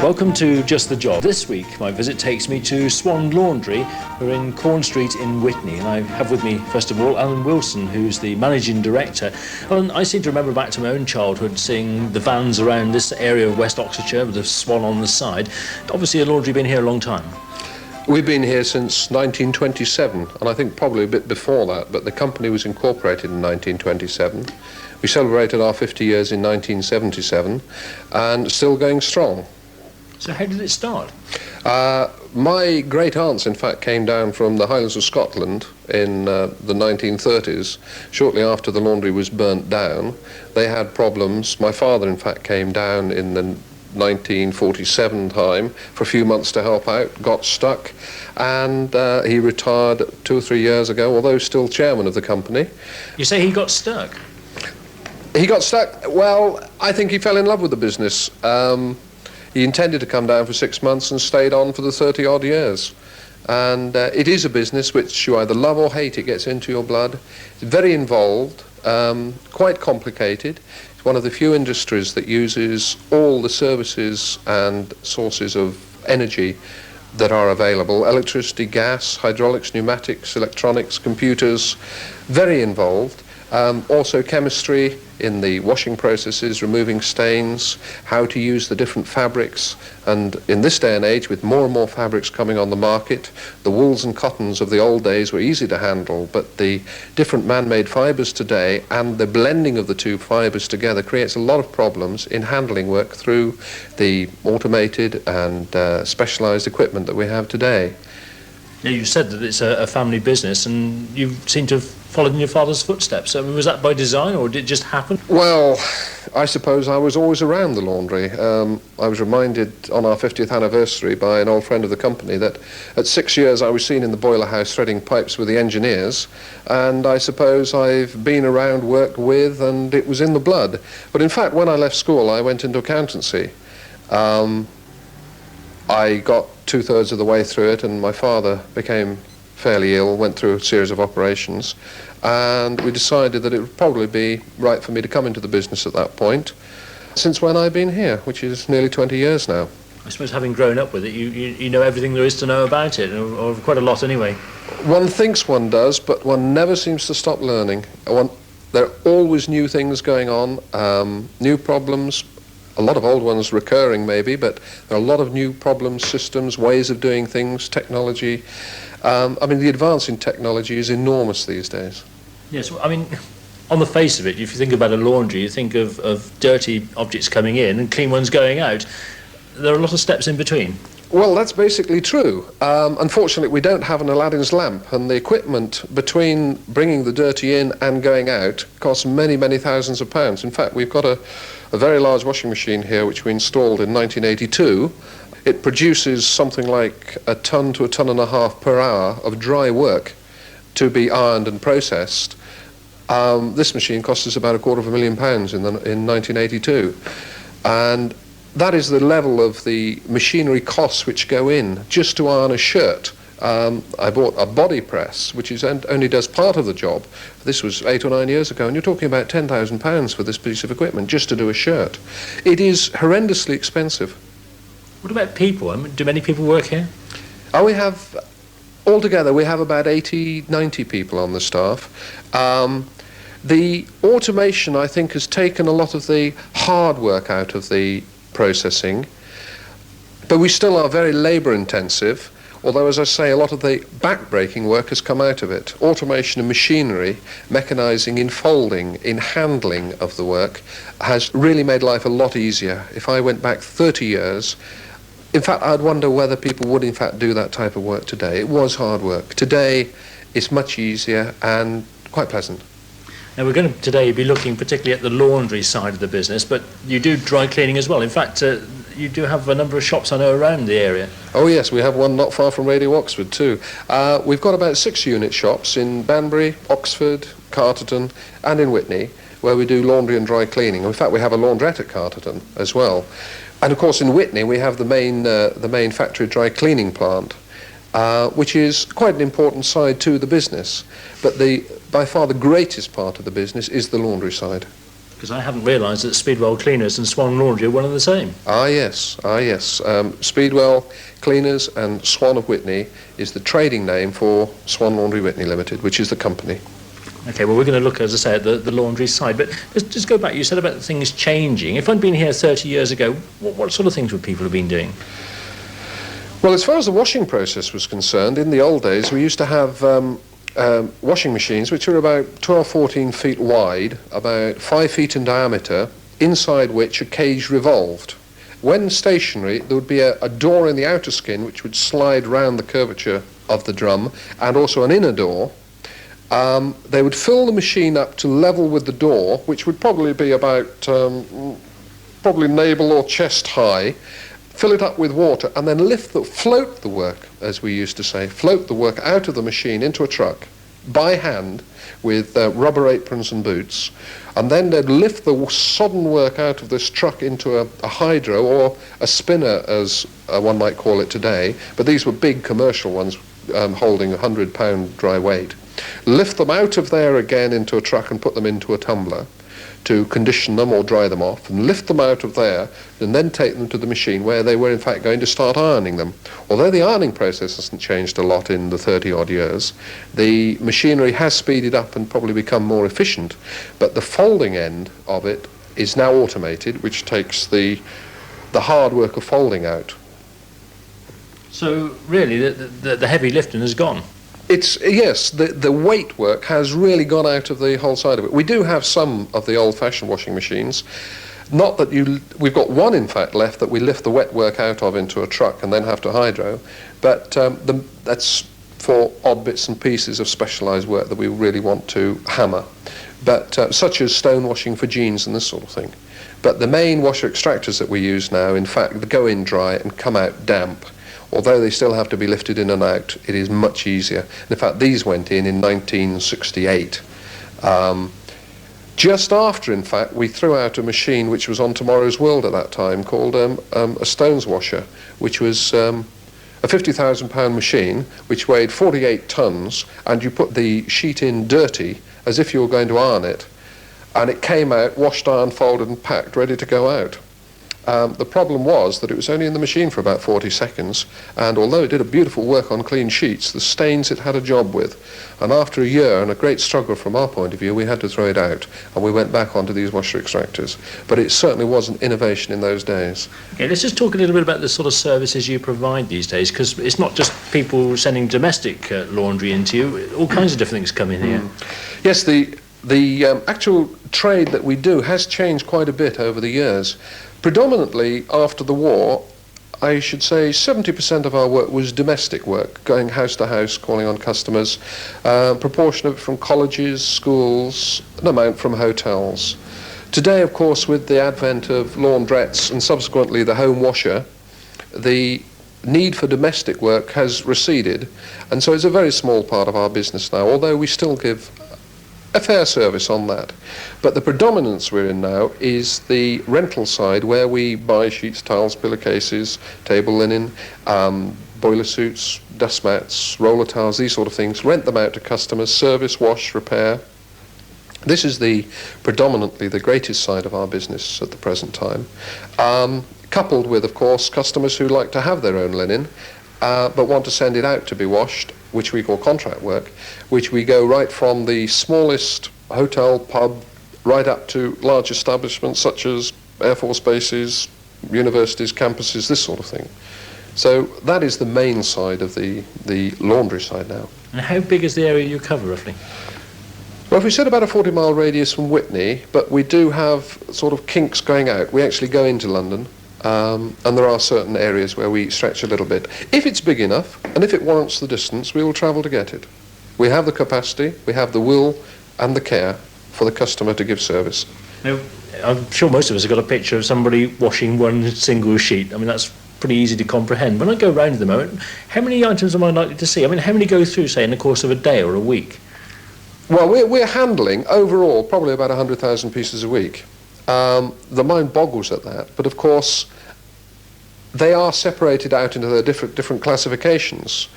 Welcome to Just the Job. This week my visit takes me to Swan Laundry. We're in Corn Street in Witney, and I have with me first of all Alan Wilson, who's the managing director. Alan, I seem to remember back to my own childhood seeing the vans around this area of West Oxfordshire with the Swan on the side. Obviously a laundry been here a long time. We've been here since 1927, and I think probably a bit before that, but the company was incorporated in 1927. We celebrated our 50 years in 1977, and still going strong. So how did it start? My great aunts, in fact, came down from the Highlands of Scotland in the 1930s, shortly after the laundry was burnt down. They had problems. My father, in fact, came down in the 1947 time for a few months to help out, got stuck, and he retired 2 or 3 years ago, although still chairman of the company. You say he got stuck? He got stuck. Well, I think he fell in love with the business. He intended to come down for 6 months and stayed on for the 30-odd years. And it is a business which you either love or hate. It gets into your blood. It's very involved, quite complicated. It's one of the few industries that uses all the services and sources of energy that are available: electricity, gas, hydraulics, pneumatics, electronics, computers. Very involved. Also chemistry in the washing processes, removing stains, how to use the different fabrics. And in this day and age, with more and more fabrics coming on the market, the wools and cottons of the old days were easy to handle, but the different man-made fibres today and the blending of the two fibres together creates a lot of problems in handling work through the automated and specialised equipment that we have today. Now, you said that it's a family business, and you seem to have followed in your father's footsteps. I mean, was that by design, or did it just happen? Well, I suppose I was always around the laundry. I was reminded on our 50th anniversary by an old friend of the company that at 6 years I was seen in the boiler house threading pipes with the engineers, and I suppose I've been around, worked with, and it was in the blood. But in fact, when I left school, I went into accountancy. I got 2/3 of the way through it, and my father became fairly ill, went through a series of operations, and we decided that it would probably be right for me to come into the business at that point, since when I've been here, which is nearly 20 years now. I suppose having grown up with it, you know everything there is to know about it, or quite a lot anyway. One thinks one does, but one never seems to stop learning. There are always new things going on, new problems. A lot of old ones recurring maybe, but there are a lot of new problems, systems, ways of doing things, technology. I mean, the advance in technology is enormous these days. Yes, I mean, on the face of it, if you think about a laundry, you think of dirty objects coming in and clean ones going out. There are a lot of steps in between. Well, that's basically true. Unfortunately, we don't have an Aladdin's lamp, and the equipment between bringing the dirty in and going out costs many, many thousands of pounds. In fact, we've got a very large washing machine here which we installed in 1982. It produces something like 1 ton to 1.5 tons per hour of dry work to be ironed and processed. This machine cost us about £250,000 in 1982. And that is the level of the machinery costs which go in just to iron a shirt. I bought a body press, which only does part of the job. This was 8 or 9 years ago, and you're talking about £10,000 for this piece of equipment just to do a shirt. It is horrendously expensive. What about people? I mean, do many people work here? Altogether, we have about 80, 90 people on the staff. The automation, I think, has taken a lot of the hard work out of the processing, but we still are very labour-intensive. Although, as I say, a lot of the back-breaking work has come out of it. Automation and machinery, mechanising in folding, in handling of the work, has really made life a lot easier. If I went back 30 years, in fact, I'd wonder whether people would, in fact, do that type of work today. It was hard work. Today, it's much easier and quite pleasant. Now, we're going to today be looking particularly at the laundry side of the business, but you do dry cleaning as well. In fact, you do have a number of shops, I know, around the area. Oh yes, we have one not far from Radio Oxford too. We've got about 6 unit shops in Banbury, Oxford, Carterton and in Witney, where we do laundry and dry cleaning. In fact, we have a laundrette at Carterton as well. And of course in Witney we have the main factory dry cleaning plant, which is quite an important side to the business. But by far the greatest part of the business is the laundry side. Because I hadn't realised that Speedwell Cleaners and Swan Laundry are one and the same. Ah, yes. Speedwell Cleaners and Swan of Witney is the trading name for Swan Laundry Witney Limited, which is the company. Okay, well, we're going to look, as I say, at the laundry side. But just go back, you said about things changing. If I'd been here 30 years ago, what sort of things would people have been doing? Well, as far as the washing process was concerned, in the old days, we used to have washing machines which were about 12, 14 feet wide, about 5 feet in diameter, inside which a cage revolved. When stationary, there would be a door in the outer skin which would slide round the curvature of the drum, and also an inner door. They would fill the machine up to level with the door, which would probably be about probably navel or chest high, fill it up with water, and then float the work, as we used to say, float the work out of the machine into a truck by hand with rubber aprons and boots, and then they'd lift the sodden work out of this truck into a hydro or a spinner, as one might call it today, but these were big commercial ones holding 100-pound dry weight. Lift them out of there again into a truck and put them into a tumbler to condition them or dry them off, and lift them out of there and then take them to the machine where they were in fact going to start ironing them. Although the ironing process hasn't changed a lot in the 30-odd years, the machinery has speeded up and probably become more efficient, but the folding end of it is now automated, which takes the hard work of folding out. So really the heavy lifting has gone? Yes, the weight work has really gone out of the whole side of it. We do have some of the old-fashioned washing machines. Not that we've got one, in fact, left that we lift the wet work out of into a truck and then have to hydro, but that's for odd bits and pieces of specialised work that we really want to hammer, but such as stone washing for jeans and this sort of thing. But the main washer extractors that we use now, in fact, go in dry and come out damp. Although they still have to be lifted in and out, it is much easier. In fact, these went in 1968. Just after, in fact, we threw out a machine which was on Tomorrow's World at that time called a stones washer, which was a £50,000 machine which weighed 48 tons, and you put the sheet in dirty as if you were going to iron it, and it came out washed, ironed, folded and packed, ready to go out. The problem was that it was only in the machine for about 40 seconds, and although it did a beautiful work on clean sheets, the stains it had a job with, and after a year and a great struggle from our point of view, we had to throw it out, and we went back onto these washer extractors. But it certainly was an innovation in those days. Okay, let's just talk a little bit about the sort of services you provide these days, because it's not just people sending domestic laundry into you, all kinds of different things come in here. Yes, the actual trade that we do has changed quite a bit over the years. Predominantly after the war, I should say 70% of our work was domestic work, going house to house, calling on customers, proportion of it from colleges, schools, an amount from hotels. Today, of course, with the advent of laundrettes and subsequently the home washer, the need for domestic work has receded, and so it's a very small part of our business now, although we still give a fair service on that. But the predominance we're in now is the rental side, where we buy sheets, towels, pillowcases, table linen, boiler suits, dust mats, roller towels, these sort of things, rent them out to customers, service, wash, repair. This is predominantly the greatest side of our business at the present time, coupled with, of course, customers who like to have their own linen, but want to send it out to be washed, which we call contract work, which we go right from the smallest hotel, pub, right up to large establishments such as Air Force bases, universities, campuses, this sort of thing. So that is the main side of the laundry side now. And how big is the area you cover, roughly? Well, if we said about a 40-mile radius from Witney, but we do have sort of kinks going out. We actually go into London, and there are certain areas where we stretch a little bit. If it's big enough, and if it warrants the distance, we will travel to get it. We have the capacity, we have the will and the care for the customer to give service. Now, I'm sure most of us have got a picture of somebody washing one single sheet. I mean, that's pretty easy to comprehend. When I go round at the moment, how many items am I likely to see? I mean, how many go through, say, in the course of a day or a week? Well, we're handling, overall, probably about 100,000 pieces a week. The mind boggles at that, but of course they are separated out into their different classifications.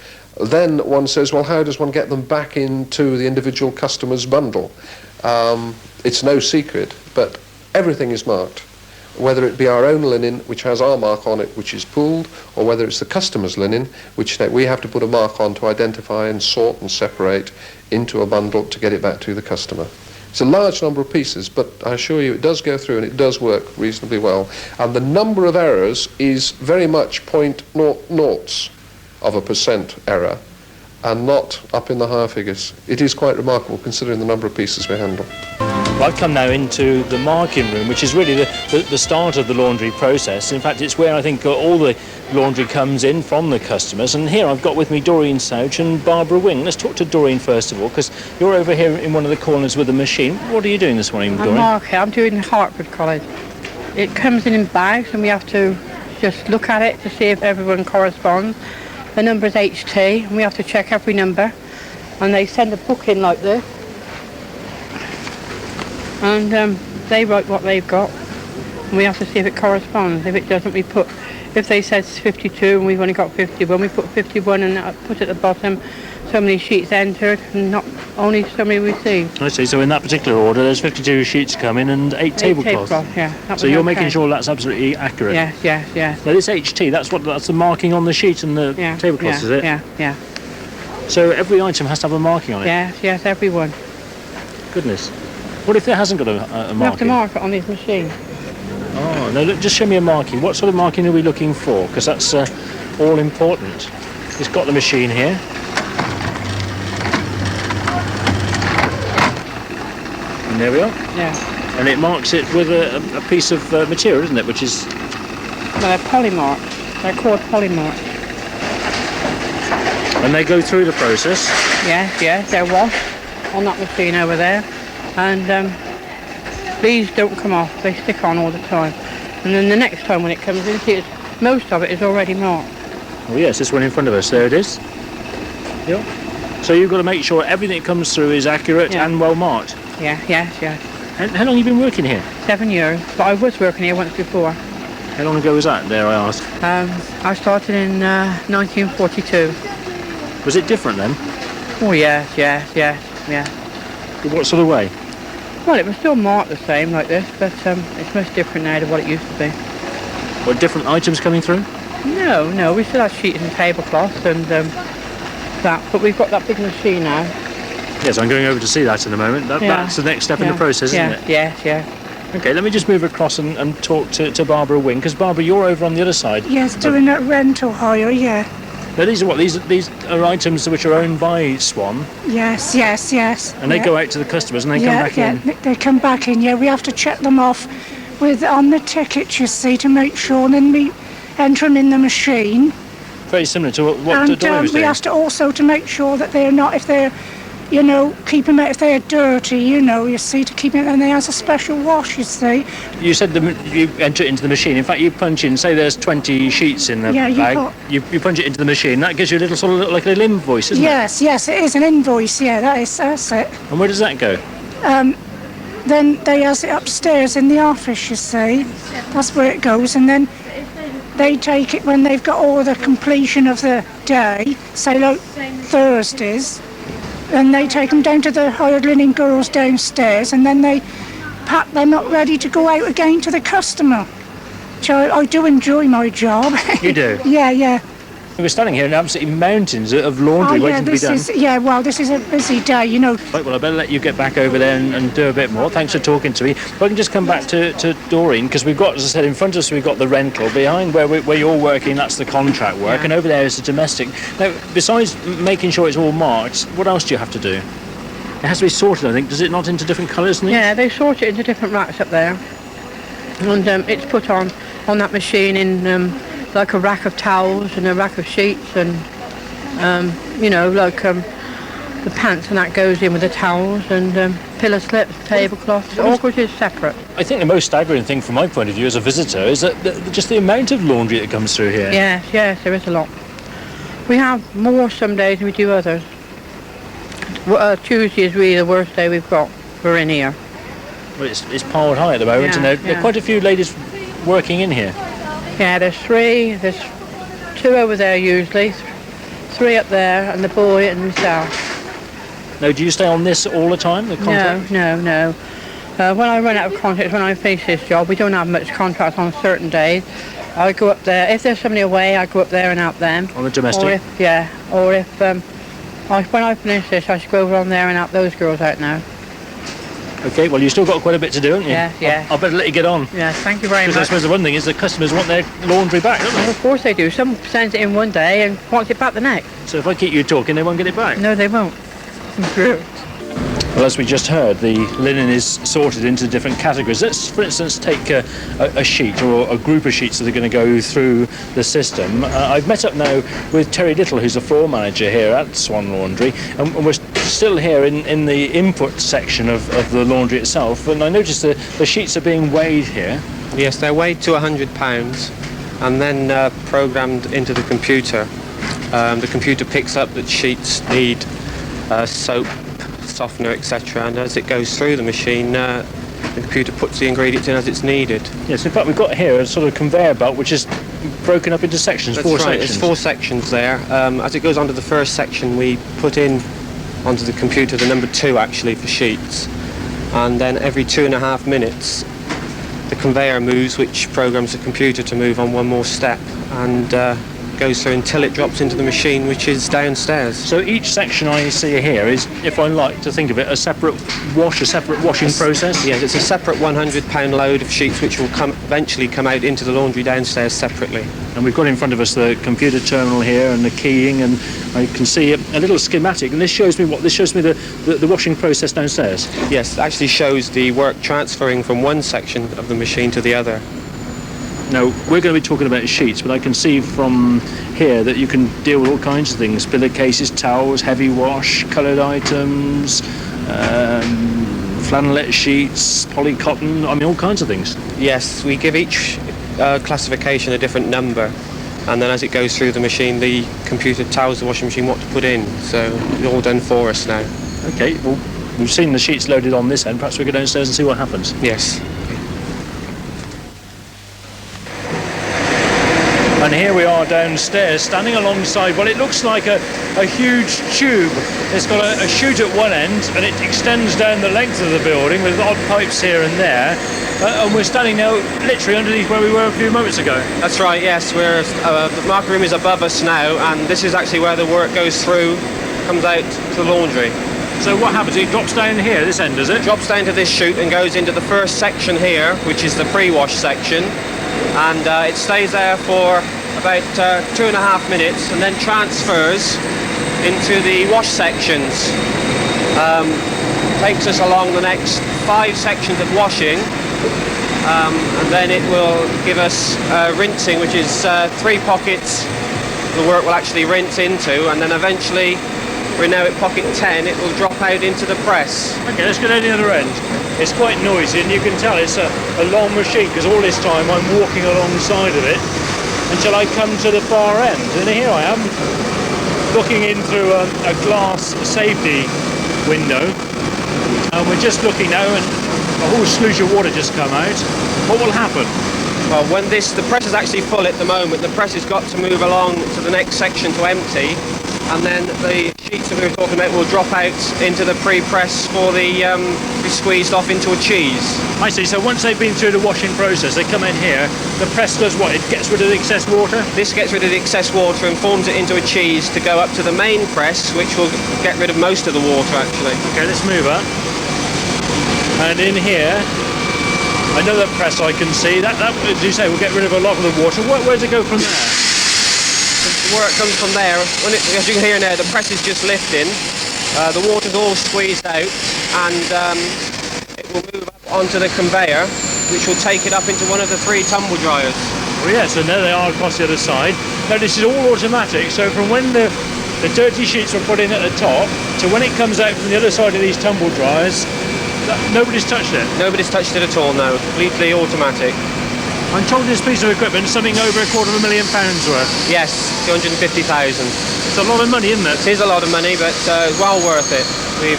Then one says, well, how does one get them back into the individual customer's bundle? It's no secret, but everything is marked. Whether it be our own linen, which has our mark on it, which is pooled, or whether it's the customer's linen, which we have to put a mark on to identify and sort and separate into a bundle to get it back to the customer. It's a large number of pieces, but I assure you it does go through and it does work reasonably well. And the number of errors is very much 0.00% error, and not up in the higher figures. It is quite remarkable considering the number of pieces we handle. Well, I've come now into the marking room, which is really the start of the laundry process. In fact, it's where I think all the laundry comes in from the customers. And here I've got with me Doreen Souch and Barbara Wing. Let's talk to Doreen first of all, because you're over here in one of the corners with the machine. What are you doing this morning, Doreen? I'm doing the Hartford College. It comes in bags and we have to just look at it to see if everyone corresponds. The number is HT and we have to check every number. And they send a book in like this. And they write what they've got, and we have to see if it corresponds. If it doesn't, if they said 52 and we've only got 51, we put 51 and put at the bottom so many sheets entered and not only so many received. I see, so in that particular order there's 52 sheets coming and 8 tablecloths. Yeah. So you're making sure that's absolutely accurate? Yes. Now this HT, that's the marking on the sheet and the tablecloths, is it? Yeah. So every item has to have a marking on it? Yes, everyone. Goodness. What if it hasn't got a marking? We have to mark it on this machine. Oh, no, look, just show me a marking. What sort of marking are we looking for? Because that's all important. It's got the machine here. And there we are. Yeah. And it marks it with a piece of material, isn't it? Which is... Well, they're polymarked. They're called polymarked. And they go through the process? Yes, they're washed on that machine over there. And these don't come off, they stick on all the time. And then the next time when it comes in, most of it is already marked. Oh yes, this one in front of us, there it is. Yep. So you've got to make sure everything that comes through is accurate and well marked? Yes. And how long have you been working here? 7 years, but I was working here once before. How long ago was that, dare I ask? I started in 1942. Was it different then? Oh yes. In what sort of way? Well, it was still marked the same like this, but it's much different now to what it used to be. What, different items coming through? No, we still have sheets and tablecloths and that, but we've got that big machine now. Yes, I'm going over to see that in a moment. That's the next step in the process, isn't it? Yes. Okay, let me just move across and talk to Barbara Wing, because Barbara, you're over on the other side. Yes, doing a rental hire, yeah. Now these are what? These are items which are owned by Swan? Yes. And they go out to the customers and they come back in? They come back in, we have to check them off on the ticket, you see, to make sure, and then we enter them in the machine. Very similar to what Doreen was doing. We have to also to make sure that they're not, if they're, keep them out if they're dirty, you see, to keep it, and they has a special wash, you see. You said you enter it into the machine. In fact, you punch in, say there's 20 sheets in the bag, you punch it into the machine. That gives you a little sort of like a little invoice, isn't it? Yes, it is an invoice, that's it. And where does that go? Then they has it upstairs in the office, you see. That's where it goes, and then they take it when they've got all the completion of the day, say like Thursdays, and they take them down to the hired linen girls downstairs, and then they pack them up ready to go out again to the customer. So I do enjoy my job. You do? Yeah. We're standing here in absolutely mountains of laundry waiting to be done. This is a busy day, Right, well, I better let you get back over there and do a bit more. Thanks for talking to me. If I can just come back to Doreen, because we've got, as I said, in front of us we've got the rental. Behind where you're working, that's the contract work, and over there is the domestic. Now, besides making sure it's all marked, what else do you have to do? It has to be sorted, I think. Does it not into different colours? Yeah, they sort it into different racks up there. And it's put on that machine in... like a rack of towels and a rack of sheets and, the pants and that goes in with the towels and pillow slips, tablecloths, all goes in separate. I think the most staggering thing from my point of view as a visitor is that just the amount of laundry that comes through here. Yes, there is a lot. We have more some days than we do others. Tuesday is really the worst day we've got. We're in here. Well, it's piled high at the moment, and there are quite a few ladies working in here. Yeah, there's 3. There's 2 over there usually, 3 up there, and the boy and myself. Now, do you stay on this all the time, the contract? No. When I run out of contracts, when I finish this job, we don't have much contracts on certain days. I go up there. If there's somebody away, I go up there and help them. On the domestic? Or if when I finish this, I should go over on there and help those girls out now. Okay, well, you've still got quite a bit to do, haven't you? Yeah. I'll better let you get on. Yes, thank you very Because I much. suppose the one thing is the customers want their laundry back, don't Well, they? of course they do. Some sends it in one day and wants it back the next. So if I keep you talking, they won't get it back. No, they won't. True. Well, as we just heard, the linen is sorted into different categories. Let's, for instance, take a sheet or a group of sheets that are going to go through the system. I've met up now with Terry Little, who's the floor manager here at Swan Laundry, and we're still here in the input section of the laundry itself, and I noticed the sheets are being weighed here. Yes, they're weighed to £100 and then programmed into the computer. The computer picks up that sheets need soap, softener, etc., and as it goes through the machine, the computer puts the ingredients in as it's needed. Yes, in fact, we've got here a sort of conveyor belt which is broken up into sections. That's four right, sections. It's 4 sections there. As it goes on to the first section, we put in onto the computer the number 2 actually for sheets, and then every 2.5 minutes the conveyor moves, which programs the computer to move on one more step, and goes through until it drops into the machine, which is downstairs. So each section I see here is, if I like to think of it, a separate washing process? Yes, it's a separate £100 load of sheets which will eventually come out into the laundry downstairs separately. And we've got in front of us the computer terminal here and the keying, and I can see a little schematic, and this shows me what? This shows me the washing process downstairs. Yes, it actually shows the work transferring from one section of the machine to the other. Now, we're going to be talking about sheets, but I can see from here that you can deal with all kinds of things: pillowcases, towels, heavy wash, coloured items, flannelette sheets, poly cotton, I mean all kinds of things. Yes, we give each classification a different number, and then as it goes through the machine, the computer tells the washing machine what to put in, so it's all done for us now. Okay, well, we've seen the sheets loaded on this end, perhaps we go downstairs and see what happens. Yes. And here we are downstairs, standing alongside, well, it looks like a huge tube. It's got a chute at one end, and it extends down the length of the building with odd pipes here and there. And we're standing now literally underneath where we were a few moments ago. That's right, yes. The marker room is above us now, and this is actually where the work goes through, comes out to the laundry. So what happens? It drops down here, this end, does it? Drops down to this chute and goes into the first section here, which is the pre-wash section, and it stays there for about 2.5 minutes and then transfers into the wash sections. Takes us along the next 5 sections of washing, and then it will give us rinsing, which is 3 pockets the work will actually rinse into, and then eventually, we're now at pocket 10, it will drop out into the press. Okay, let's go down the other end. It's quite noisy, and you can tell it's a long machine, because all this time I'm walking alongside of it until I come to the far end. And here I am, looking in through a glass safety window. And we're just looking now, and a whole sluice of water just come out. What will happen? Well, when the press is actually full at the moment, the press has got to move along to the next section to empty, and then the sheets that we were talking about will drop out into the pre-press for the be squeezed off into a cheese. I see, so once they've been through the washing process, they come in here, the press does what? It gets rid of the excess water? This gets rid of the excess water and forms it into a cheese to go up to the main press, which will get rid of most of the water actually. Okay, let's move up. And in here, another press I can see. That as you say, will get rid of a lot of the water. Where does it go from there? Where it comes from there, as you can hear now, the press is just lifting. The water's all squeezed out, and it will move up onto the conveyor, which will take it up into one of the 3 tumble dryers. Well, yes, and there they are across the other side. Now, this is all automatic, so from when the dirty sheets were put in at the top to when it comes out from the other side of these tumble dryers, nobody's touched it. Nobody's touched it at all, no. Completely automatic. I'm told this piece of equipment is something over £250,000 worth. Yes, 250,000. It's a lot of money, isn't it? It is a lot of money, but well worth it. We've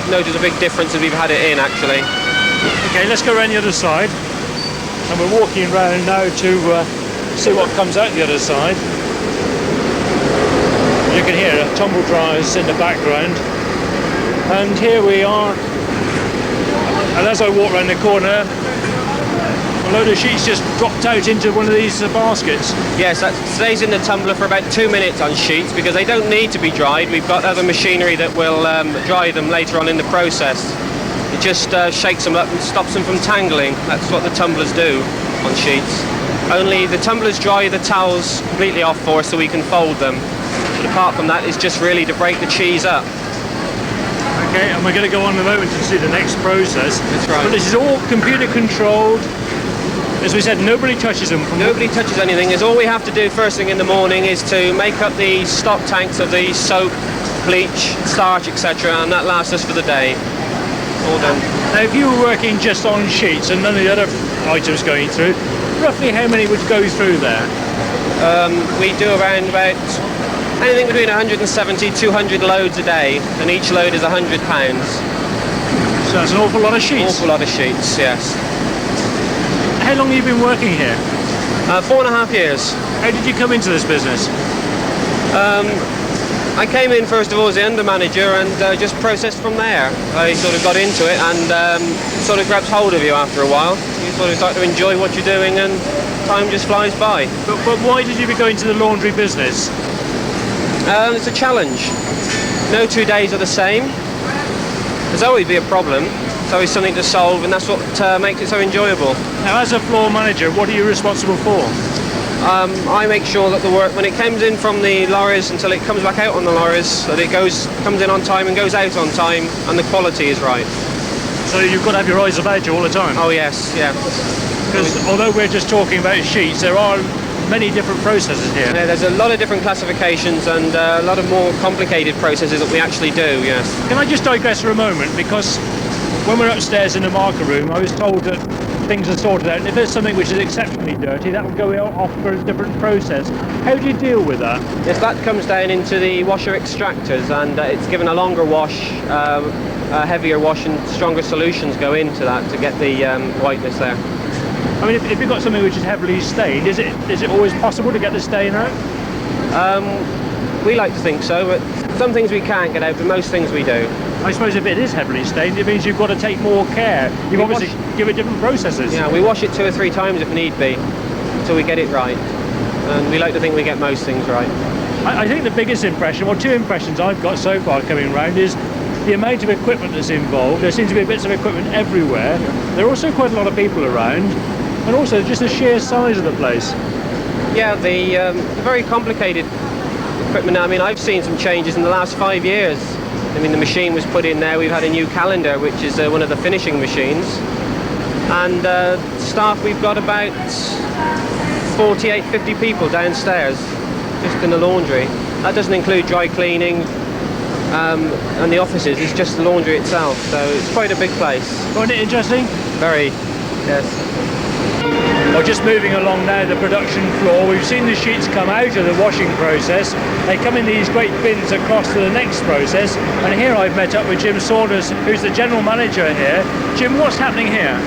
noted a big difference as we've had it in, actually. Okay, let's go around the other side. And we're walking around now to see what comes out the other side. You can hear tumble dryers in the background. And here we are And as I walk around the corner, a load of sheets just dropped out into one of these baskets. Yes, that stays in the tumbler for about 2 minutes on sheets because they don't need to be dried. We've got other machinery that will dry them later on in the process. It just shakes them up and stops them from tangling. That's what the tumblers do on sheets. Only the tumblers dry the towels completely off for us so we can fold them. But apart from that, it's just really to break the cheese up. Okay, and we're going to go on in a moment to see the next process. That's right. But this is all computer controlled. As we said, nobody touches them. Nobody touches anything. All we have to do first thing in the morning is to make up the stock tanks of the soap, bleach, starch, etc., and that lasts us for the day. All done. Now, if you were working just on sheets and none of the other items going through, roughly how many would go through there? We do around about anything between 170, 200 loads a day, and each load is £100. So that's an awful lot of sheets. Awful lot of sheets, yes. How long have you been working here? 4.5 years. How did you come into this business? I came in first of all as the under manager and just processed from there. I sort of got into it and sort of grabs hold of you after a while. You sort of start to enjoy what you're doing and time just flies by. But why did you go into the laundry business? It's a challenge. No 2 days are the same. There's always be a problem. It's always something to solve, and that's what makes it so enjoyable. Now, as a floor manager, what are you responsible for? I make sure that the work, when it comes in from the lorries until it comes back out on the lorries, that it comes in on time and goes out on time, and the quality is right. So you've got to have your eyes about you all the time? Oh yes, yeah. Because although we're just talking about sheets, there are many different processes here. Yeah, there's a lot of different classifications and a lot of more complicated processes that we actually do, yes. Can I just digress for a moment? Because when we're upstairs in the marker room, I was told that things are sorted out, and if there's something which is exceptionally dirty, that will go off for a different process. How do you deal with that? Yes, that comes down into the washer extractors, and it's given a longer wash, a heavier wash, and stronger solutions go into that to get the whiteness there. I mean, if you've got something which is heavily stained, is it always possible to get the stain out? We like to think so, but some things we can't get out, but most things we do. I suppose if it is heavily stained, it means you've got to take more care. You've obviously give it different processes. Yeah, we wash it 2 or 3 times if need be, until we get it right. And we like to think we get most things right. I think the biggest impression, or 2 impressions I've got so far coming round, is the amount of equipment that's involved. There seems to be bits of equipment everywhere. There are also quite a lot of people around, and also just the sheer size of the place. Yeah, the very complicated equipment. I mean, I've seen some changes in the last 5 years. I mean, the machine was put in there. We've had a new calendar, which is one of the finishing machines. And staff, we've got about 48, 50 people downstairs, just in the laundry. That doesn't include dry cleaning and the offices. It's just the laundry itself. So it's quite a big place. Isn't it interesting? Very, yes. Well, just moving along now the production floor, we've seen the sheets come out of the washing process. They come in these great bins across to the next process, and here I've met up with Jim Saunders, who's the general manager here. Jim, what's happening here?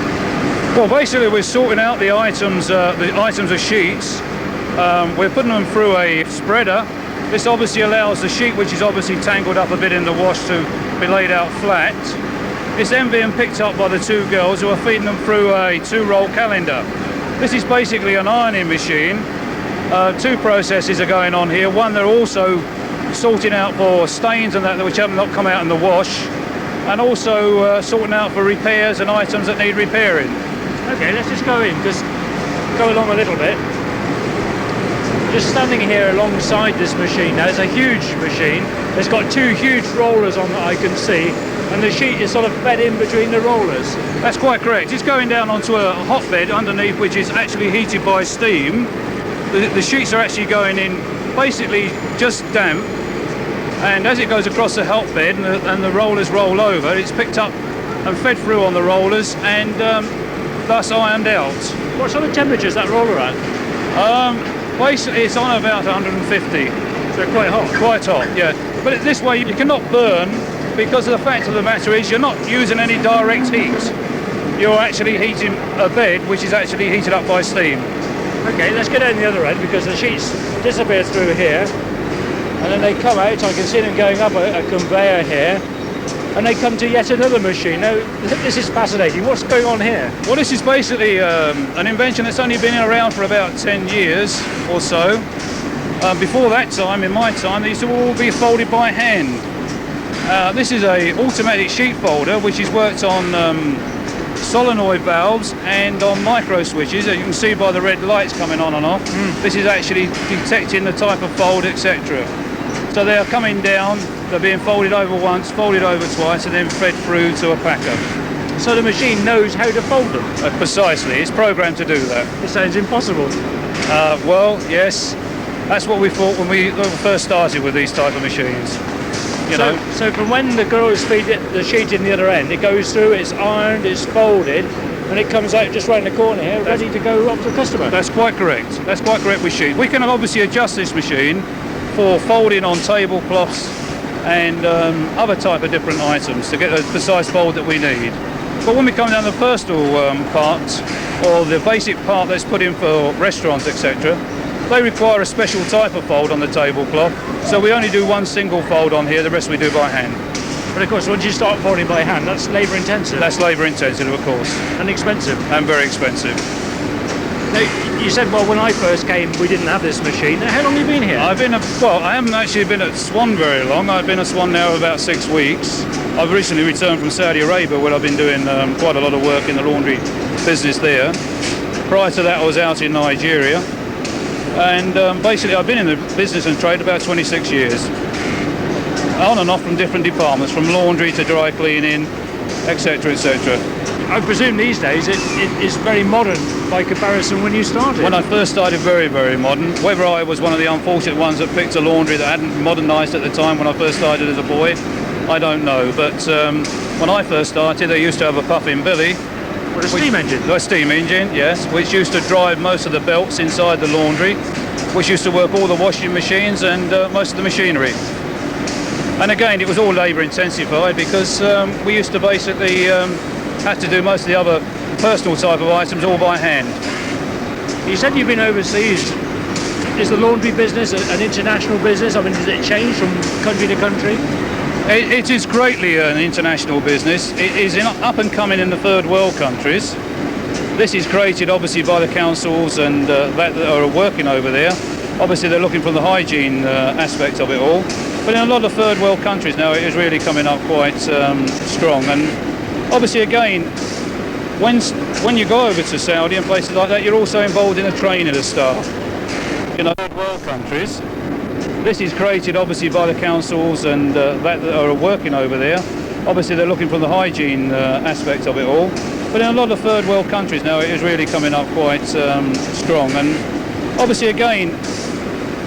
Well, basically we're sorting out the items of sheets. We're putting them through a spreader. This obviously allows the sheet, which is obviously tangled up a bit in the wash, to be laid out flat. It's then being picked up by the 2 girls who are feeding them through a 2-roll calendar. This is basically an ironing machine. 2 processes are going on here. One, they're also sorting out for stains and that which have not come out in the wash, and also sorting out for repairs and items that need repairing. Okay, let's just go in, just go along a little bit. Just standing here alongside this machine now, it's a huge machine. It's got 2 huge rollers on that I can see, and the sheet is sort of fed in between the rollers. That's quite correct. It's going down onto a hotbed underneath, which is actually heated by steam. The sheets are actually going in basically just damp, and as it goes across the hotbed and the rollers roll over, it's picked up and fed through on the rollers and thus ironed out. What sort of temperature is that roller at? Basically it's on about 150. So quite hot? Quite hot, yeah. But this way you cannot burn, because the fact of the matter is you're not using any direct heat. You're actually heating a bed which is actually heated up by steam. Okay, let's get down the other end, because the sheets disappear through here and then they come out. I can see them going up a conveyor here, and they come to yet another machine. Now, this is fascinating. What's going on here? Well, this is basically an invention that's only been around for about 10 years or so. Before that time, in my time, they used to all be folded by hand. This is a automatic sheet folder which is worked on solenoid valves and on micro switches, as you can see by the red lights coming on and off. This is actually detecting the type of fold, etc. So they are coming down, they're being folded over once, folded over twice, and then fed through to a packer. So the machine knows how to fold them? Precisely, it's programmed to do that. It sounds impossible. Well, yes, that's what we thought when we first started with these type of machines. So from when the girls feed it the sheet in the other end, it goes through, it's ironed, it's folded, and it comes out just round the corner here, ready to go up to the customer. That's quite correct. That's quite correct with sheet. We can obviously adjust this machine for folding on tablecloths and other type of different items to get the precise fold that we need. But when we come down to the personal part, or the basic part that's put in for restaurants, etc., they require a special type of fold on the tablecloth, so we only do one single fold on here, the rest we do by hand. But of course, once you start folding by hand, that's labour intensive. That's labour intensive, of course. And expensive. And very expensive. Now, you said, well, when I first came, we didn't have this machine. Now, how long have you been here? I haven't actually been at Swan very long. I've been at Swan now about 6 weeks. I've recently returned from Saudi Arabia, where I've been doing quite a lot of work in the laundry business there. Prior to that, I was out in Nigeria. And basically I've been in the business and trade about 26 years. On and off from different departments, from laundry to dry cleaning, etc, etc. I presume these days it is very modern by comparison when you started. When I first started, very, very modern. Whether I was one of the unfortunate ones that picked a laundry that hadn't modernised at the time when I first started as a boy, I don't know. But when I first started, they used to have a puffing billy. What, a steam engine? A steam engine, yes, which used to drive most of the belts inside the laundry, which used to work all the washing machines and most of the machinery. And again, it was all labour intensified because we used to basically have to do most of the other personal type of items all by hand. You said you've been overseas. Is the laundry business an international business? I mean, does it change from country to country? It is greatly an international business. It is up and coming in the third world countries. This is created obviously by the councils and that are working over there. Obviously they're looking for the hygiene aspect of it all. But in a lot of third world countries now it is really coming up quite strong. And obviously again, when you go over to Saudi and places like that, you're also involved in the training of staff. In third world countries, this is created obviously by the councils and that are working over there. Obviously they're looking for the hygiene aspect of it all. But in a lot of third world countries now it is really coming up quite strong. And obviously again,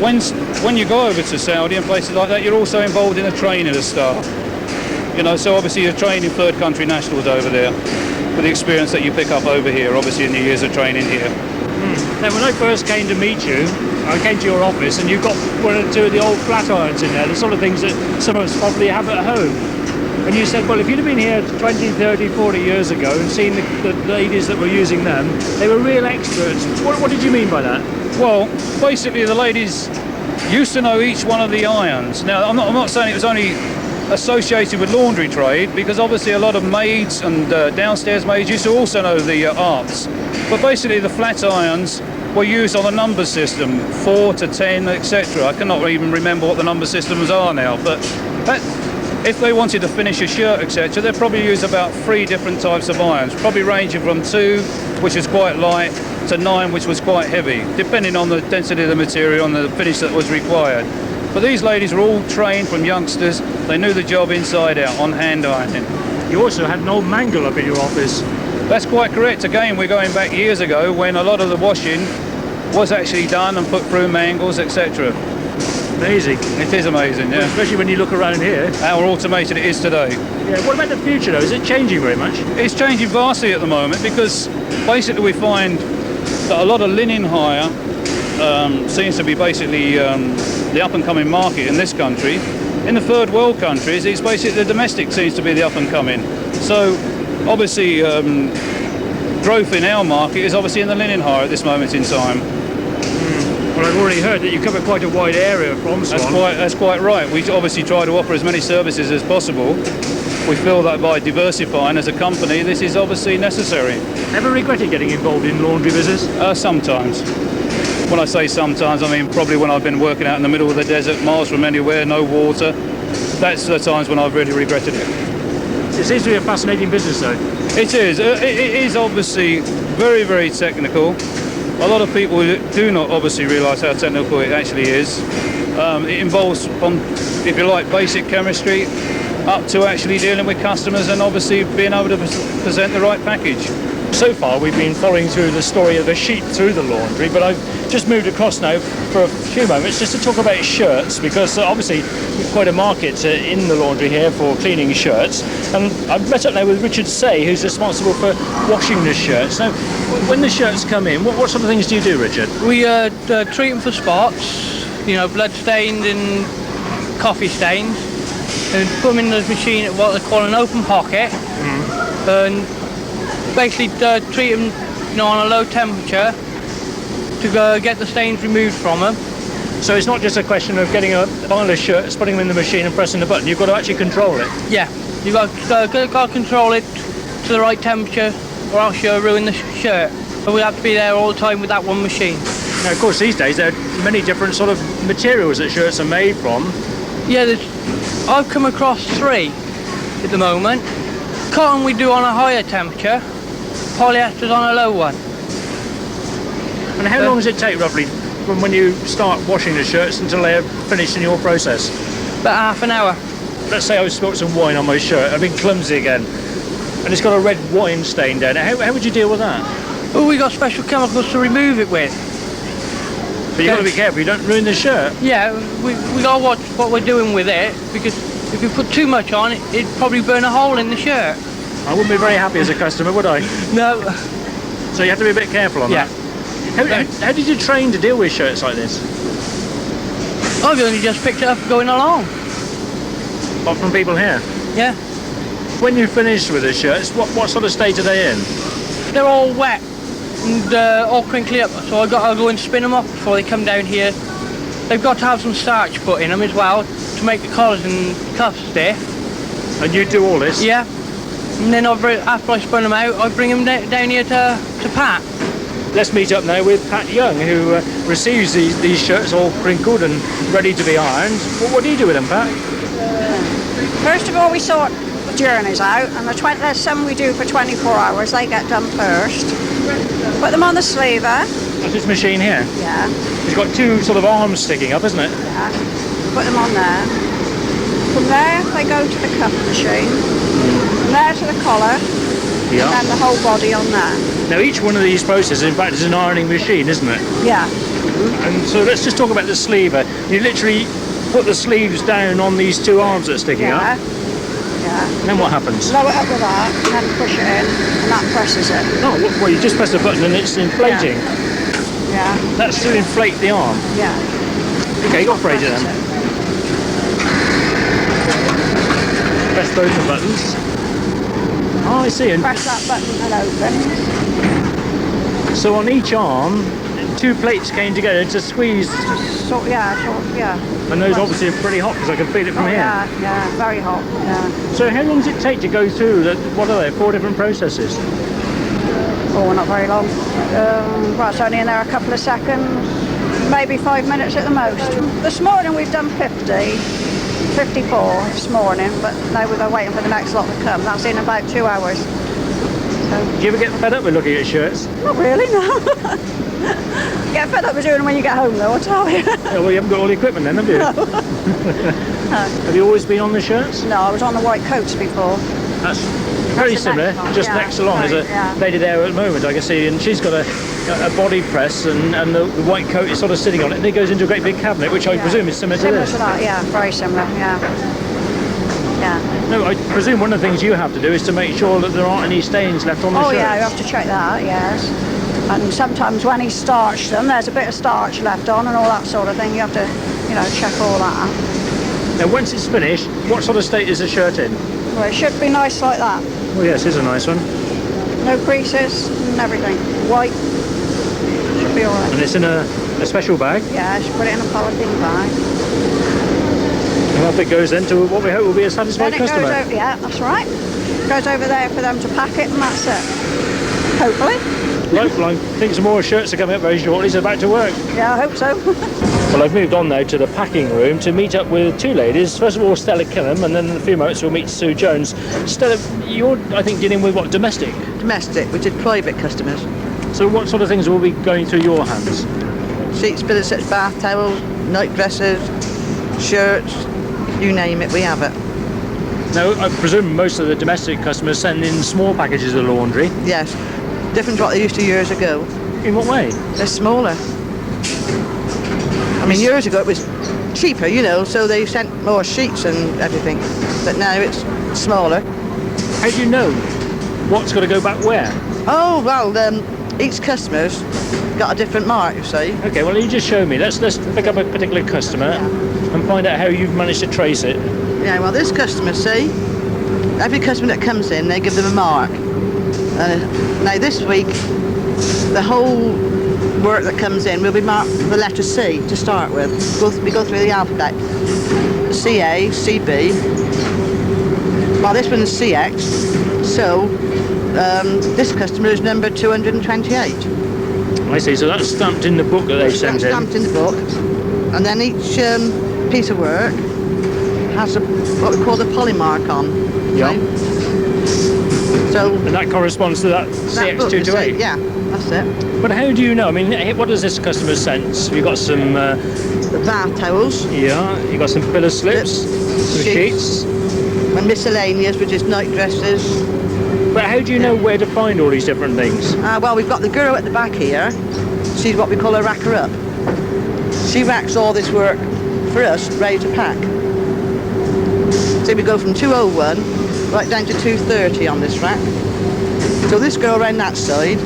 when you go over to Saudi and places like that, you're also involved in the training of staff. So obviously you're training third country nationals over there with the experience that you pick up over here, obviously in the years of training here. Now, when I first came to meet you, I came to your office and you've got one or two of the old flat irons in there, the sort of things that some of us probably have at home. And you said, well, if you'd have been here 20, 30, 40 years ago and seen the ladies that were using them, they were real experts. What did you mean by that? Well, basically the ladies used to know each one of the irons. Now, I'm not saying it was only associated with laundry trade, because obviously a lot of maids and downstairs maids used to also know the arts. But basically the flat irons were used on a number system, 4 to 10, etc. I cannot even remember what the number systems are now, but if they wanted to finish a shirt, etc., they'd probably use about 3 different types of irons, probably ranging from 2, which is quite light, to 9, which was quite heavy, depending on the density of the material and the finish that was required. But these ladies were all trained from youngsters. They knew the job inside out on hand ironing. You also had an old mangle up in your office. That's quite correct. Again, we're going back years ago when a lot of the washing was actually done and put through mangles, etc. Amazing. It is amazing, yeah. Well, especially when you look around here. How automated it is today. Yeah. What about the future though? Is it changing very much? It's changing vastly at the moment, because basically we find that a lot of linen hire seems to be basically the up and coming market in this country. In the third world countries, it's basically the domestic seems to be the up and coming. So obviously growth in our market is obviously in the linen hire at this moment in time. Well, I've already heard that you cover quite a wide area from Swan. That's quite right. We obviously try to offer as many services as possible. we feel that by diversifying as a company, this is obviously necessary. Ever regretted getting involved in laundry business? Sometimes. When I say sometimes, I mean probably when I've been working out in the middle of the desert, miles from anywhere, no water. That's the times when I've really regretted it. It seems to be a fascinating business, though. It is. It is obviously very, very technical. A lot of people do not obviously realise how technical it actually is. It involves, from, if you like, basic chemistry up to actually dealing with customers and obviously being able to present the right package. So far, we've been following through the story of the sheep through the laundry, but I've just moved across now for a few moments just to talk about shirts, because obviously we've quite a market in the laundry here for cleaning shirts. And I've met up now with Richard Say, who's responsible for washing the shirts. Now, when the shirts come in, what sort of things do you do, Richard? We treat them for spots, blood stains and coffee stains, and put them in the machine at what they call an open pocket, and basically treat them on a low temperature to get the stains removed from them. So it's not just a question of getting a pile of shirts, putting them in the machine and pressing the button. You've got to actually control it. Yeah, you've got to control it to the right temperature, or else you'll ruin the shirt. So we have to be there all the time with that one machine. Now, of course, these days there are many different sort of materials that shirts are made from. Yeah, I've come across 3 at the moment. Cotton we do on a higher temperature, polyester's on a low one. And how long does it take roughly from when you start washing the shirts until they're finished in your process? About half an hour. Let's say I've spilt some wine on my shirt, I've been clumsy again, and it's got a red wine stain down it. How would you deal with that? Well, we got special chemicals to remove it with. But you've got to be careful, you don't ruin the shirt. Yeah, we got to watch what we're doing with it, because if you put too much on, it'd probably burn a hole in the shirt. I wouldn't be very happy as a customer, would I? No. So you have to be a bit careful on that. How did you train to deal with shirts like this? I've only just picked it up going along. What, from people here? Yeah. When you finish with the shirts, what sort of state are they in? They're all wet and all crinkly up, so I've got to go and spin them off before they come down here. They've got to have some starch put in them as well to make the collars and cuffs stiff. And you do all this? Yeah. And then after I spun them out, I bring them down here to Pat. Let's meet up now with Pat Young, who receives these shirts all crinkled and ready to be ironed. What do you do with them, Pat? First of all, we sort the journeys out, and there's some we do for 24 hours. They get done first. Put them on the sleever. That's this machine here? Yeah. It's got 2 sort of arms sticking up, isn't it? Yeah. Put them on there. From there, they go to the cuff machine. From there to the collar. Yeah. And the whole body on there. Now, each one of these processes, in fact, is an ironing machine, isn't it? Yeah. And so let's just talk about the sleever. You literally put the sleeves down on these 2 arms that are sticking up. Yeah. And then what happens? Lower it up with that, and then push it in, and that presses it. Oh, well, you just press the button and it's inflating. Yeah. That's to inflate the arm. Yeah. Okay, operate it then. Press both the buttons. Oh, I see. And Press that button and open. so on each arm, 2 plates came together to squeeze. Yeah. And those obviously are pretty hot because I can feel it from here. Yeah, very hot. Yeah. So how long does it take to go through, what are they, 4 different processes? Oh, not very long. Well, it's only in there a couple of seconds, maybe 5 minutes at the most. This morning we've done 54 this morning, but now we're waiting for the next lot to come. That's in about 2 hours. So, Do you ever get fed up with looking at shirts? not really, no. Get fed up with doing them when you get home, though, I'll tell you. Yeah, well, you haven't got all the equipment then, have you? No. Have you always been on the shirts? No, I was on the white coats before. That's very That's the similar. next one, Just yeah. next along is a Yeah. lady there at the moment, I can see, and she's got a body press, and the white coat is sort of sitting on it, and it goes into a great big cabinet, which I presume is similar to this. Similar to that, yeah, very similar, yeah. Yeah. No, I presume one of the things you have to do is to make sure that there aren't any stains left on the Oh shirts. yeah, you have to check that, yes. And sometimes when he starched them, there's a bit of starch left on and all that sort of thing. You have to, check all that. Now, once it's finished, what sort of state is the shirt in? Well, it should be nice like that. Oh yes, it's a nice one. No creases and everything. White. Should be all right. And it's in a special bag. Yeah, I should put it in a polythene bag. And off it goes then to what we hope will be a satisfied Then it customer. goes over, yeah, that's right. Goes over there for them to pack it, and that's it. Hopefully. Right, well, I think some more shirts are coming up very shortly, so back to work. Yeah, I hope so. Well, I've moved on now to the packing room to meet up with two ladies. First of all, Stella Killam, and then in a few moments we'll meet Sue Jones. Stella, you're, I think, dealing with what, domestic? Domestic, which is private customers. So what sort of things will be going through your hands? Sheets, pillow sets, bath towels, night dresses, shirts, you name it, we have it. Now, I presume most of the domestic customers send in small packages of laundry. Yes, different to what they used to years ago. In what way? They're smaller. I mean, years ago it was cheaper, you know, so they sent more sheets and everything. But now it's smaller. How do you know what's got to go back where? Oh, well, each customer's got a different mark, you see. Okay, well, you just show me. Let's pick up a particular customer and find out how you've managed to trace it. Yeah, well, this customer, see, every customer that comes in, they give them a mark. Now, this week, the whole work that comes in will be marked with the letter C to start with. We go through the alphabet. CA, CB. Well, this one's CX, so this customer is number 228. I see, so that's stamped in the book that they've sent in. Stamped in the book, and then each piece of work has what we call the polymark on. Yeah. So and that corresponds to that CX228? Yeah, that's it. But how do you know? I mean, what does this customer sense? You've got some... the bath towels. Yeah, you've got some pillow slips, some sheets. And miscellaneous, which is night dresses. But how do you know where to find all these different things? Well, we've got the girl at the back here. She's what we call a racker-up. She racks all this work for us, ready to pack. So we go from 201 right down to 230 on this rack. So this girl around that side...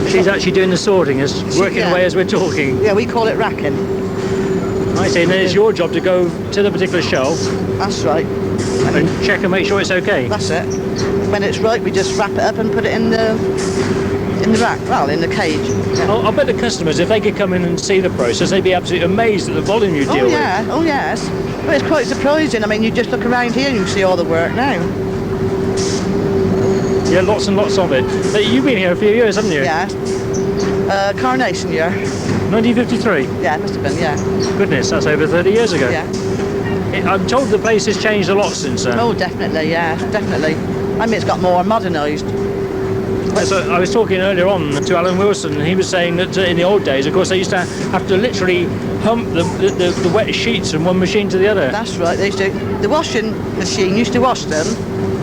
She's actually doing the sorting, working away as we're talking. Yeah, we call it racking. I see, and then it's your job to go to the particular shelf. That's right. And check and make sure it's okay. That's it. When it's right, we just wrap it up and put it in the rack, well, in the cage. Yeah. I'll bet the customers, if they could come in and see the process, they'd be absolutely amazed at the volume you deal with. Oh yes. Well, it's quite surprising. I mean, you just look around here and you see all the work now. Yeah, lots and lots of it. But you've been here a few years, haven't you? Yeah. Coronation year. 1953? Yeah, it must have been, yeah. Goodness, that's over 30 years ago. Yeah. I'm told the place has changed a lot since then. Oh, definitely, yeah, definitely. I mean, it's got more modernised. So I was talking earlier on to Alan Wilson, and he was saying that in the old days, of course, they used to have to literally hump the wet sheets from one machine to the other. That's right, they used to. The washing machine used to wash them,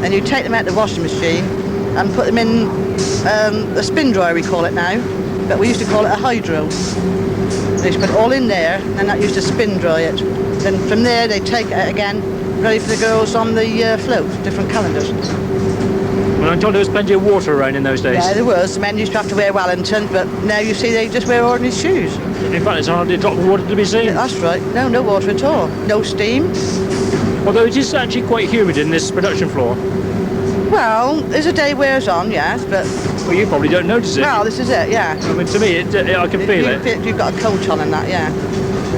and you take them out of the washing machine and put them in a spin dryer, we call it now, but we used to call it a hydro. They used to put it all in there, and that used to spin dry it. Then from there, they take it out again, ready for the girls on the float, different calendars. Well, I'm told there was plenty of water around in those days. Yeah, there was. The men used to have to wear Wellingtons, but now you see they just wear ordinary shoes. In fact, it's hardly a drop of water to be seen. Yeah, that's right. No water at all. No steam. Although it is actually quite humid in this production floor. Well, as a day wears on, yes, but... Well, you probably don't notice it. Well, this is it, yeah. I mean, to me, I can feel it. You've got a coat on and that, yeah.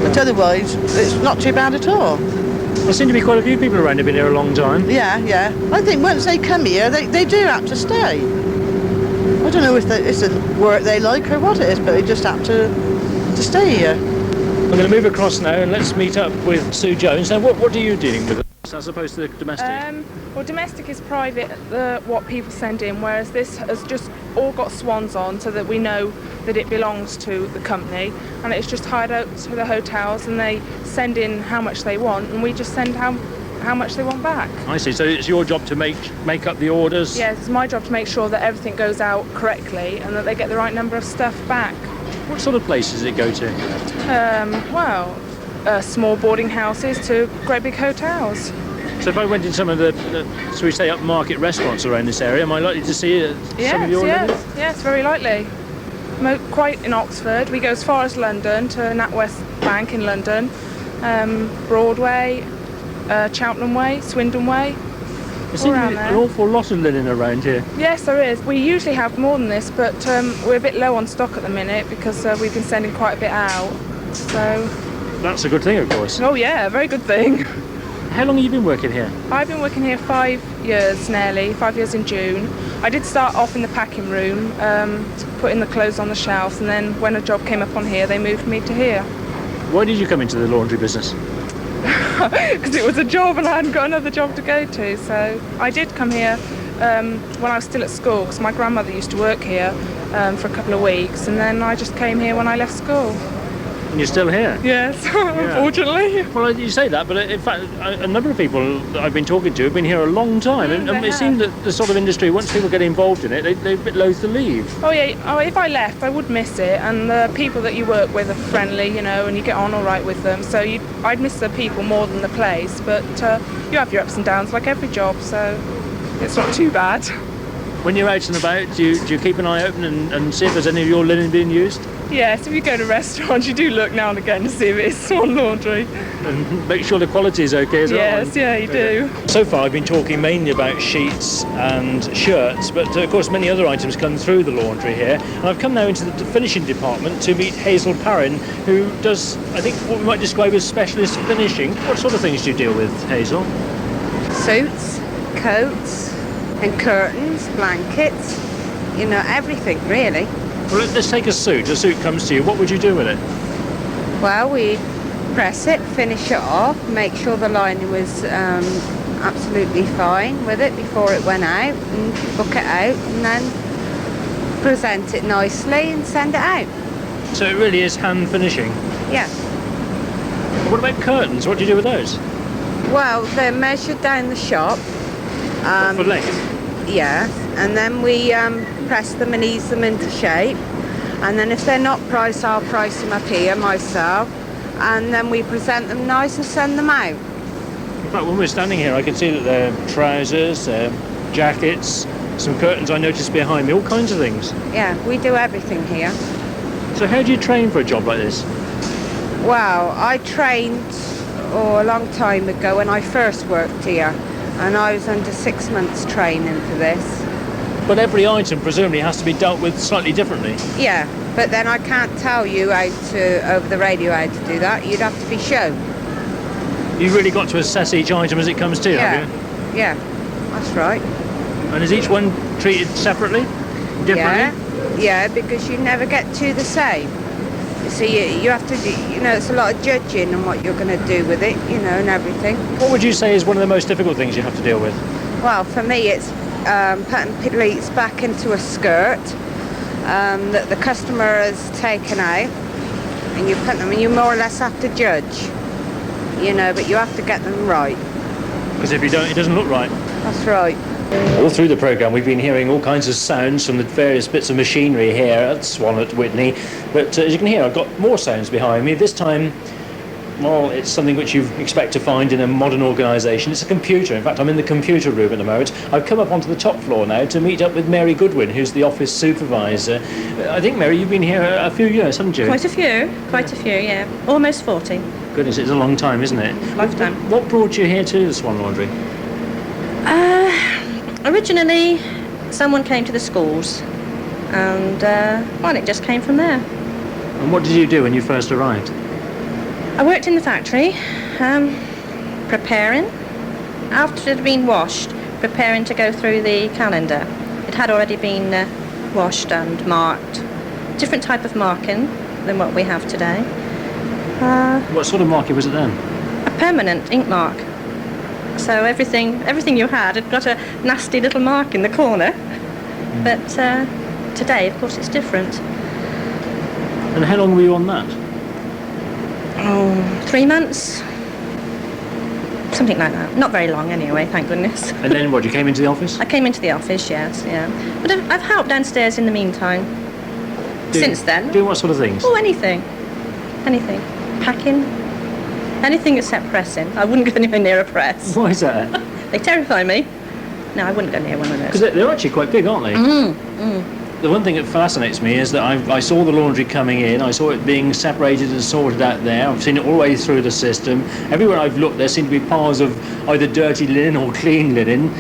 But otherwise, it's not too bad at all. There seem to be quite a few people around who've been here a long time. Yeah. I think once they come here, they do have to stay. I don't know if it's the work they like or what it is, but they just have to stay here. I'm going to move across now and let's meet up with Sue Jones. Now, what are you dealing with as opposed to the domestic? Well, domestic is private, what people send in, whereas this has just all got swans on so that we know that it belongs to the company, and it's just hired out to the hotels and they send in how much they want and we just send how much they want back. I see, so it's your job to make up the orders? Yes, it's my job to make sure that everything goes out correctly and that they get the right number of stuff back. What sort of places does it go to? Small boarding houses to great big hotels. So if I went in some of the shall we say, upmarket restaurants around this area, am I likely to see some of your orders? Yes, very likely. Quite in Oxford. We go as far as London, to NatWest Bank in London, Broadway, Cheltenham Way, Swindon Way. There seems to be an awful lot of linen around here. Yes, there is. We usually have more than this, but we're a bit low on stock at the minute because we've been sending quite a bit out. So that's a good thing, of course. Oh yeah, very good thing. How long have you been working here? I've been working here 5 years nearly, 5 years in June. I did start off in the packing room, putting the clothes on the shelves, and then when a job came up on here, they moved me to here. Why did you come into the laundry business? Because it was a job and I hadn't got another job to go to. So I did come here when I was still at school, because my grandmother used to work here for a couple of weeks, and then I just came here when I left school. And you're still here? Yes, unfortunately. Well, you say that, but in fact, a number of people that I've been talking to have been here a long time, and it seems that the sort of industry, once people get involved in it, they're a bit loath to leave. Oh yeah, if I left, I would miss it, and the people that you work with are friendly, you know, and you get on all right with them, so I'd miss the people more than the place, but you have your ups and downs like every job, so it's not too bad. When you're out and about, do you keep an eye open and see if there's any of your linen being used? Yes, if you go to restaurants, you do look now and again to see if it's Swan Laundry. And make sure the quality is okay as well. Yes, yeah, you do. So far I've been talking mainly about sheets and shirts, but of course many other items come through the laundry here. And I've come now into the finishing department to meet Hazel Parrin, who does, I think, what we might describe as specialist finishing. What sort of things do you deal with, Hazel? Suits, coats and curtains, blankets, you know, everything really. Well, let's take a suit. A suit comes to you. What would you do with it? Well, we press it, finish it off, make sure the lining was absolutely fine with it before it went out, and book it out, and then present it nicely and send it out. So it really is hand finishing? Yeah. What about curtains? What do you do with those? Well, they're measured down the shop. For length? Yeah, and then we press them and ease them into shape, and then if they're not priced, I'll price them up here myself, and then we present them nice and send them out. In fact, when we're standing here, I can see that there are trousers, jackets, some curtains I noticed behind me, all kinds of things. Yeah, we do everything here. So how do you train for a job like this? Well, I trained a long time ago when I first worked here, and I was under 6 months training for this. But every item presumably has to be dealt with slightly differently. Yeah, but then I can't tell you over the radio how to do that. You'd have to be shown. You've really got to assess each item as it comes to you, have you? Yeah, that's right. And is each one treated separately? Differently? Yeah, because you never get two the same. You see, you have to do, you know, it's a lot of judging on what you're going to do with it, you know, and everything. What would you say is one of the most difficult things you have to deal with? Well, for me, it's putting pleats back into a skirt that the customer has taken out, and you put them, and you more or less have to judge, you know, but you have to get them right. Because if you don't, it doesn't look right. That's right. All through the programme we've been hearing all kinds of sounds from the various bits of machinery here at Swan at Witney, but as you can hear I've got more sounds behind me. This time, well, it's something which you expect to find in a modern organisation. It's a computer. In fact, I'm in the computer room at the moment. I've come up onto the top floor now to meet up with Mary Goodwin, who's the office supervisor. I think, Mary, you've been here a few years, haven't you? Quite a few, yeah. Almost 40. Goodness, it's a long time, isn't it? Lifetime. What brought you here to the Swan Laundry? Originally, someone came to the schools, and well, it just came from there. And what did you do when you first arrived? I worked in the factory, preparing, after it had been washed, preparing to go through the calendar. It had already been washed and marked. Different type of marking than what we have today. What sort of marking was it then? A permanent ink mark. So everything you had got a nasty little mark in the corner. But today, of course, it's different. And how long were you on that? 3 months. Something like that. Not very long anyway, thank goodness. And then what, you came into the office? I came into the office, yes, yeah. But I've helped downstairs in the meantime. Since then. Doing what sort of things? Oh, anything. Anything. Packing. Anything except pressing. I wouldn't go anywhere near a press. Why is that? They terrify me. No, I wouldn't go near one of those. Because they're actually quite big, aren't they? The one thing that fascinates me is that I saw the laundry coming in, I saw it being separated and sorted out there, I've seen it all the way through the system. Everywhere I've looked there seem to be piles of either dirty linen or clean linen.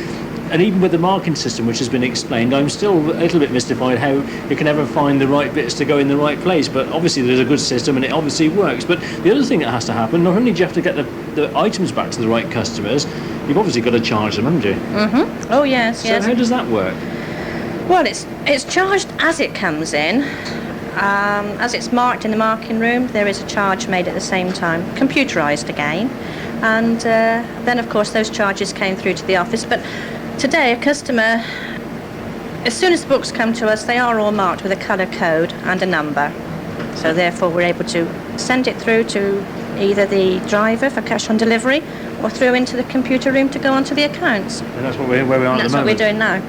And even with the marking system, which has been explained, I'm still a little bit mystified how you can ever find the right bits to go in the right place. But obviously there's a good system and it obviously works. But the other thing that has to happen, not only do you have to get the items back to the right customers, you've obviously got to charge them, haven't you? Mm-hmm. Oh, yes, So yes. how does that work? Well, it's charged as it comes in. As it's marked in the marking room, there is a charge made at the same time, computerised again. And then, of course, those charges came through to the office. But today, a customer, as soon as the books come to us, they are all marked with a colour code and a number. So therefore, we're able to send it through to either the driver for cash on delivery or through into the computer room to go onto the accounts. And that's where we are at the moment. That's what we're doing now.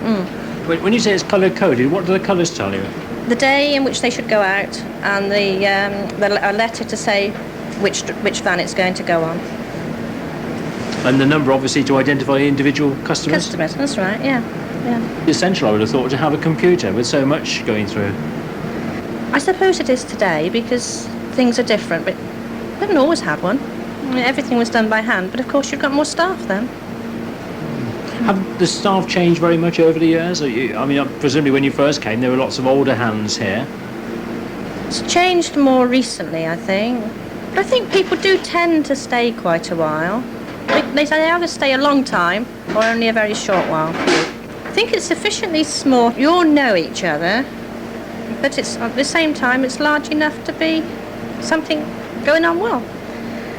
When you say it's colour coded, what do the colours tell you? The day in which they should go out and a letter to say which van it's going to go on. And the number, obviously, to identify individual customers? Customers, that's right, yeah. Essential, I would have thought, to have a computer with so much going through. I suppose it is today because things are different, but we haven't always had one. I mean, everything was done by hand, but of course you've got more staff then. Have the staff changed very much over the years? I mean, presumably when you first came, there were lots of older hands here. It's changed more recently, I think. But I think people do tend to stay quite a while. They either stay a long time or only a very short while. I think it's sufficiently small. You all know each other, but it's at the same time it's large enough to be something going on well.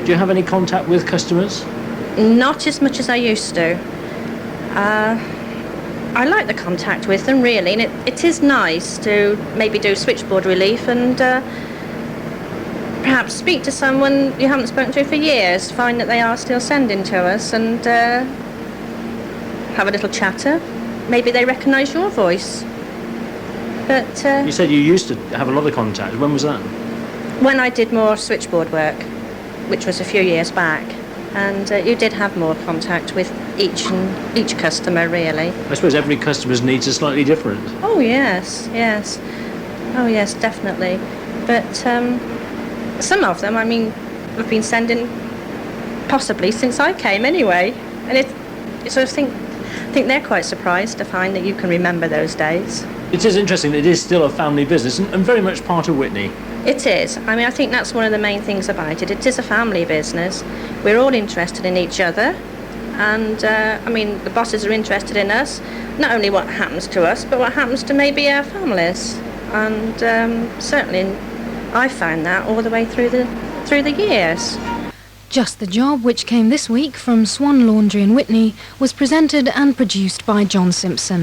Do you have any contact with customers? Not as much as I used to. I like the contact with them, really, and it is nice to maybe do switchboard relief and perhaps speak to someone you haven't spoken to for years, find that they are still sending to us and have a little chatter. Maybe they recognise your voice. But you said you used to have a lot of contact. When was that? When I did more switchboard work, which was a few years back, and you did have more contact with each customer, really. I suppose every customer's needs are slightly different. Oh yes, yes. Oh yes, definitely. But some of them, I mean, have been sending possibly since I came anyway, and I sort of think they're quite surprised to find that you can remember those days. It is interesting that it is still a family business and very much part of Witney. It is. I mean, I think that's one of the main things about it. It is a family business. We're all interested in each other. And, I mean, the bosses are interested in us, not only what happens to us, but what happens to maybe our families. And certainly I found that all the way through the years. Just the Job, which came this week from Swan Laundry in Witney, was presented and produced by John Simpson.